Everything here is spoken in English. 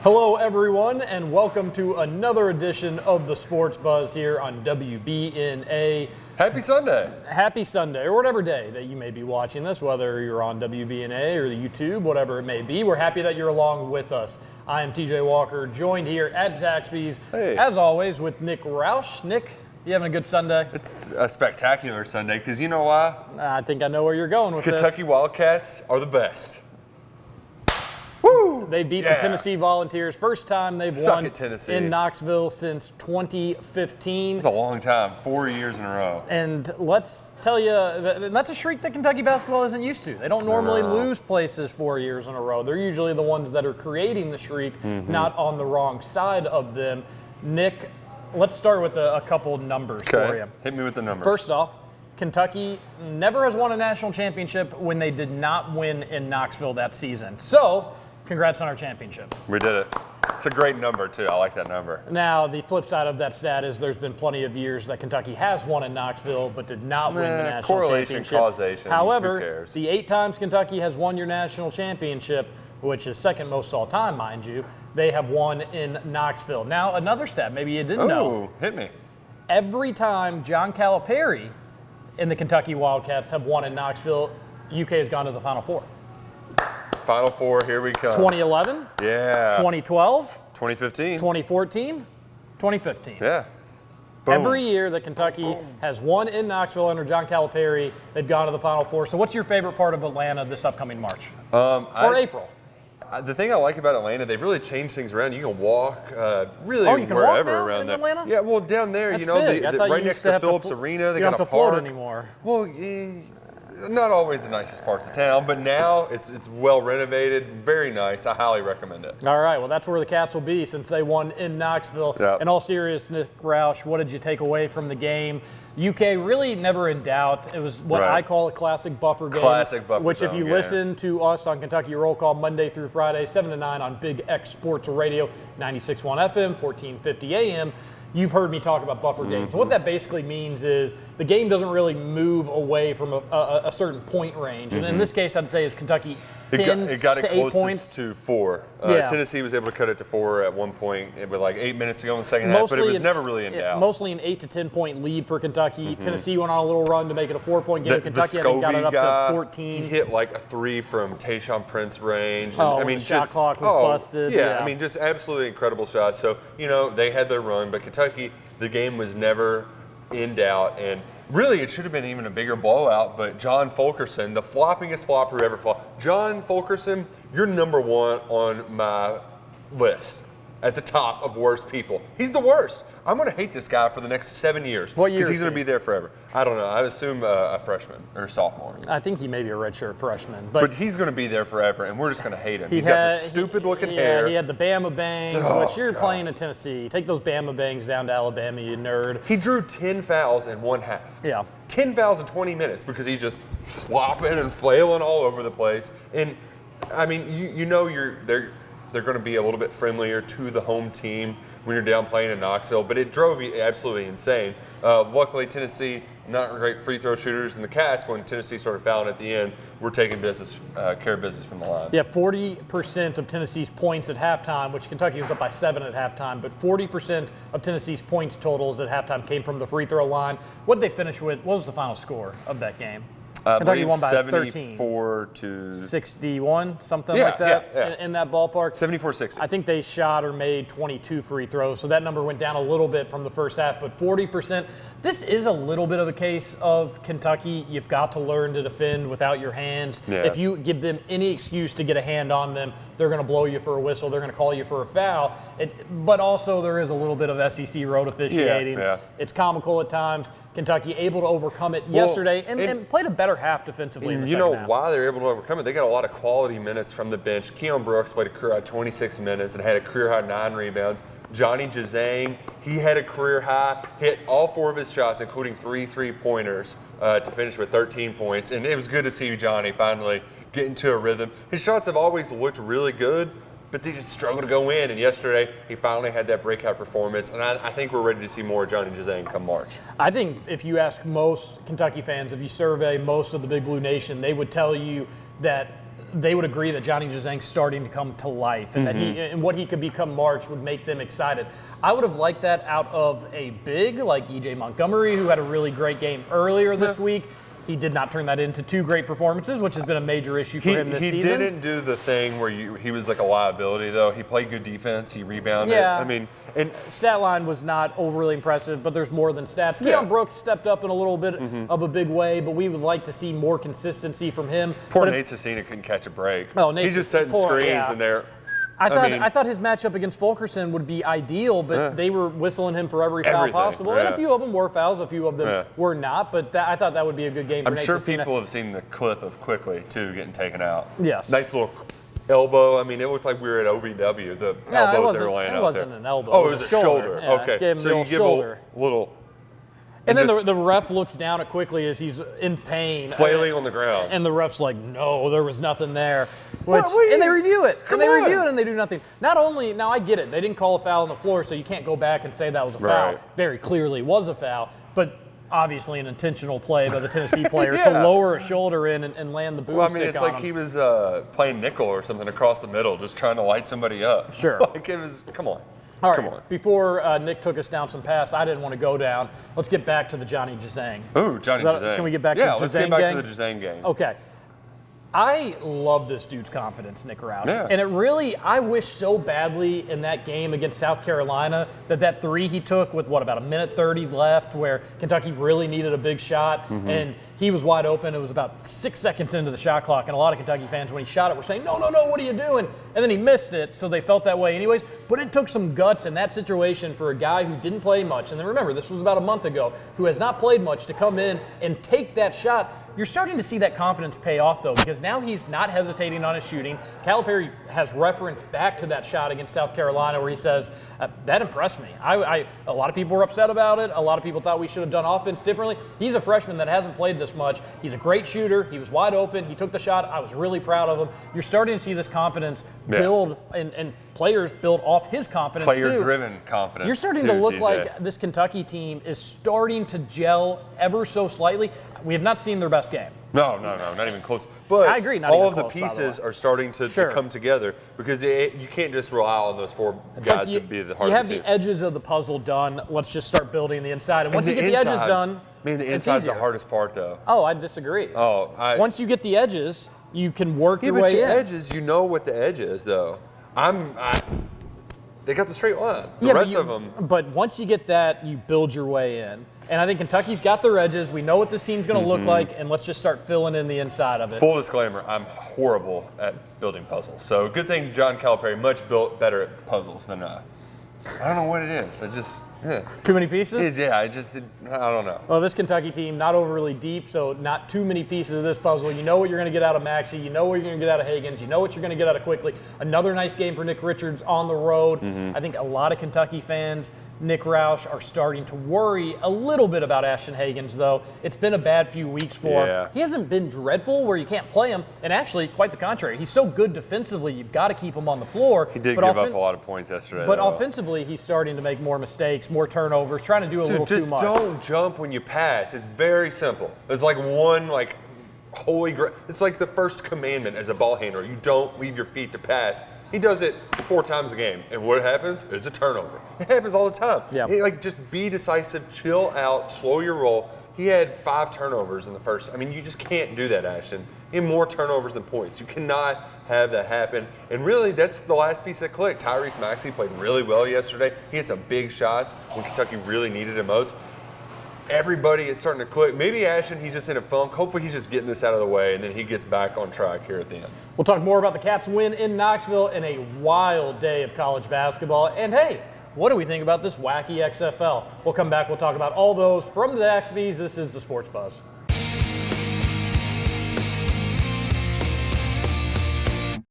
Hello, everyone, and welcome to another edition of the Sports Buzz here on WBNA. Happy Sunday. Happy Sunday, or whatever day that you may be watching this, whether you're on WBNA or the YouTube, whatever it may be. We're happy that you're along with us. I am TJ Walker, joined here at Zaxby's, as always, with Nick Roush. Nick, you having a good Sunday? It's a spectacular Sunday, because you know why? I think I know where you're going with Kentucky Wildcats are the best. They beat the Tennessee Volunteers. First time they've won in Knoxville since 2015. It's a long time, 4 years in a row. And let's tell you, that's a streak that Kentucky basketball isn't used to. They don't normally lose places 4 years in a row. They're usually the ones that are creating the streak, not on the wrong side of them. Nick, let's start with a couple numbers for you. Hit me with the numbers. First off, Kentucky never has won a national championship when they did not win in Knoxville that season. So, congrats on our championship. We did it. It's a great number, too. I like that number. Now, the flip side of that stat is there's been plenty of years that Kentucky has won in Knoxville but did not win the national championship. Causation, however, the 8 times Kentucky has won your national championship, which is second most all time, mind you, they have won in Knoxville. Now, another stat maybe you didn't know. Hit me. Every time John Calipari and the Kentucky Wildcats have won in Knoxville, UK has gone to the Final Four. Final Four, here we come. 2011? Yeah. 2012? 2015? 2014? 2015. Yeah. Boom. Every year that Kentucky has won in Knoxville under John Calipari, they've gone to the Final Four. So what's your favorite part of Atlanta this upcoming March? Or April? The thing I like about Atlanta, they've really changed things around. You can walk really you can wherever walk around there. Atlanta? Yeah, well, down there, That's you know, big. right next to Phillips Arena, they got a park. You don't have to float anymore. Well, not always the nicest parts of town, but now it's well renovated, very nice. I highly recommend it. All right, well, that's where the Cats will be since they won in Knoxville. Yep. In all seriousness, Roush, what did you take away from the game? UK really never in doubt. It was what I call a classic buffer game. Classic buffer Which, zone, if you listen to us on Kentucky Roll Call Monday through Friday, 7 to 9 on Big X Sports Radio, 96.1 FM, 1450 AM, you've heard me talk about buffer games. So what that basically means is the game doesn't really move away from a certain point range. And in this case, I'd say it's Kentucky 10 it got it to 8 points. closest to 4. Tennessee was able to cut it to 4 at one point with like 8 minutes to go in the second half, but it was never really in doubt. Mostly an 8 to 10 point lead for Kentucky. Tennessee went on a little run to make it a 4-point game. Kentucky, I think, got it up to 14. He hit like a 3 from Tayshaun Prince range. And, I mean, the shot clock was busted. Yeah, I mean, just absolutely incredible shots. So, you know, they had their run, but Kentucky, the game was never in doubt. And really, it should have been even a bigger blowout, but John Fulkerson, the floppingest flopper who ever flopped. John Fulkerson, you're number 1 on my list at the top of worst people. He's the worst. I'm going to hate this guy for the next 7 years. What year? Because he's going to be there forever. I don't know. I assume a freshman or sophomore. I think he may be a redshirt freshman. But he's going to be there forever, and we're just going to hate him. He's got the stupid-looking hair. He had the Bama bangs, which you're playing in Tennessee. Take those Bama bangs down to Alabama, you nerd. He drew 10 fouls in one half. Yeah. 10 fouls in 20 minutes because he's just flopping and flailing all over the place. And, I mean, you know they're going to be a little bit friendlier to the home team when you're down playing in Knoxville, but it drove you absolutely insane. Luckily, Tennessee, not great free throw shooters, and the Cats, when Tennessee started fouling at the end, were taking care of business from the line. Yeah, 40% of Tennessee's points at halftime, which Kentucky was up by 7 at halftime, but 40% of Tennessee's points totals at halftime came from the free throw line. What did they finish with? What was the final score of that game? Kentucky won by 74 to 61, something like that, in that ballpark. 74-60. I think they shot or made 22 free throws, so that number went down a little bit from the first half, but 40%. This is a little bit of a case of Kentucky. You've got to learn to defend without your hands. Yeah. If you give them any excuse to get a hand on them, they're going to blow you for a whistle. They're going to call you for a foul. But also there is a little bit of SEC road officiating. Yeah. It's comical at times. Kentucky able to overcome it yesterday and played a better half defensively in the second half. You know why they're able to overcome it? They got a lot of quality minutes from the bench. Keon Brooks played a career high 26 minutes and had a career high 9 rebounds. Johnny Juzang, he had a career high, hit all 4 of his shots, including 3 3-pointers, to finish with 13 points. And it was good to see Johnny finally get into a rhythm. His shots have always looked really good, but they just struggle to go in. And yesterday, he finally had that breakout performance. And I think we're ready to see more Johnny Juzang come March. I think if you ask most Kentucky fans, if you survey most of the Big Blue Nation, they would tell you that they would agree that Johnny Juzang's starting to come to life, and that he and what he could become March would make them excited. I would have liked that out of a big like E.J. Montgomery, who had a really great game earlier this week. He did not turn that into 2 great performances, which has been a major issue for him this season. He didn't do the thing where he was like a liability, though. He played good defense. He rebounded. Yeah. I mean, and stat line was not overly impressive, but there's more than stats. Yeah. Keon Brooks stepped up in a little bit of a big way, but we would like to see more consistency from him. poor Nate Cecina couldn't catch a break. Oh, Nate He's just setting screens in there. I thought his matchup against Fulkerson would be ideal, but they were whistling him for every foul possible. And a few of them were fouls, a few of them were not, but I thought that would be a good game for Nate I'm sure Cecina. people have seen the clip of Quickly, too, getting taken out. Yes. Nice little elbow. I mean, it looked like we were at OVW, the elbows that were laying out there. It wasn't an elbow. Oh, it was a shoulder. Yeah, okay. gave him So the you old give shoulder. a little... And then the ref looks down at Quickly as he's in pain. Flailing on the ground. And the ref's like, no, there was nothing there. And they review it. Come and they on. review it and they do nothing. Not only, now I get it, they didn't call a foul on the floor, so you can't go back and say that was a foul. Right. Very clearly was a foul, but obviously an intentional play by the Tennessee player to lower a shoulder in and land the boomstick Well, I mean, it's on like him. he was playing nickel or something across the middle, just trying to light somebody up. Sure. Like it was, come on. All right, Come on. before Nick took us down some paths, I didn't want to go down. Let's get back to the Johnny Juzang. Ooh, Johnny Juzang. Can we get back to the Yeah, let's Juzang get back gang? to the Juzang game. Okay. I love this dude's confidence, Nick Roush. Yeah. And it really, I wish so badly in that game against South Carolina that 3 he took with, about a minute 30 left, where Kentucky really needed a big shot, and he was wide open. It was about 6 seconds into the shot clock, and a lot of Kentucky fans, when he shot it, were saying, no, what are you doing? And then he missed it, so they felt that way anyways. But it took some guts in that situation for a guy who didn't play much, and then remember, this was about a month ago, who has not played much, to come in and take that shot. You're starting to see that confidence pay off, though, because now he's not hesitating on his shooting. Calipari has referenced back to that shot against South Carolina where he says, that impressed me. A lot of people were upset about it. A lot of people thought we should have done offense differently. He's a freshman that hasn't played this much. He's a great shooter. He was wide open. He took the shot. I was really proud of him. You're starting to see this confidence build, and players build off his confidence, Player-driven confidence. You're starting to look like this Kentucky team is starting to gel ever so slightly. We have not seen their best game. No, not even close. But I agree, not all even of the close, by the pieces way. are starting to come together, because you can't just rely on those 4 guys to be the heart You have of the team. the edges of the puzzle done. Let's just start building the inside. And once you get the edges done, the it's inside's the easier. hardest part, though. Oh, I disagree. Once you get the edges, you can work your way but your in. edges, you know what the edge is, though. They got the straight line. The Yeah, rest of them. But once you get that, you build your way in. And I think Kentucky's got their edges. We know what this team's going to look like, and let's just start filling in the inside of it. Full disclaimer, I'm horrible at building puzzles. So good thing John Calipari much better at puzzles than I don't know what it is. Too many pieces? I don't know. Well, this Kentucky team, not overly deep, so not too many pieces of this puzzle. You know what you're going to get out of Maxey. You know what you're going to get out of Higgins. You know what you're going to get out of Quickly. Another nice game for Nick Richards on the road. I think a lot of Kentucky fans, Nick Roush, are starting to worry a little bit about Ashton Higgins, though. It's been a bad few weeks for him. He hasn't been dreadful where you can't play him, and actually, quite the contrary. He's so good defensively, you've got to keep him on the floor. He did give up a lot of points yesterday. But offensively, he's starting to make more mistakes, more turnovers, trying to do a little too much. Don't jump when you pass. It's very simple. It's like holy grail. It's like the first commandment as a ball handler. You don't leave your feet to pass. He does it 4 times a game, and what happens is a turnover. It happens all the time. Yeah. Just be decisive, chill out, slow your roll. He had 5 turnovers in the first. I mean, you just can't do that, Ashton. He had more turnovers than points. You cannot have that happen. And really, that's the last piece that clicked. Tyrese Maxey played really well yesterday. He had some big shots when Kentucky really needed him most. Everybody is starting to click. Maybe Ashton, he's just in a funk. Hopefully he's just getting this out of the way, and then he gets back on track here at the end. We'll talk more about the Cats' win in Knoxville in a wild day of college basketball. And hey, what do we think about this wacky XFL? We'll come back. We'll talk about all those from the Zaxby's. This is the Sports Buzz.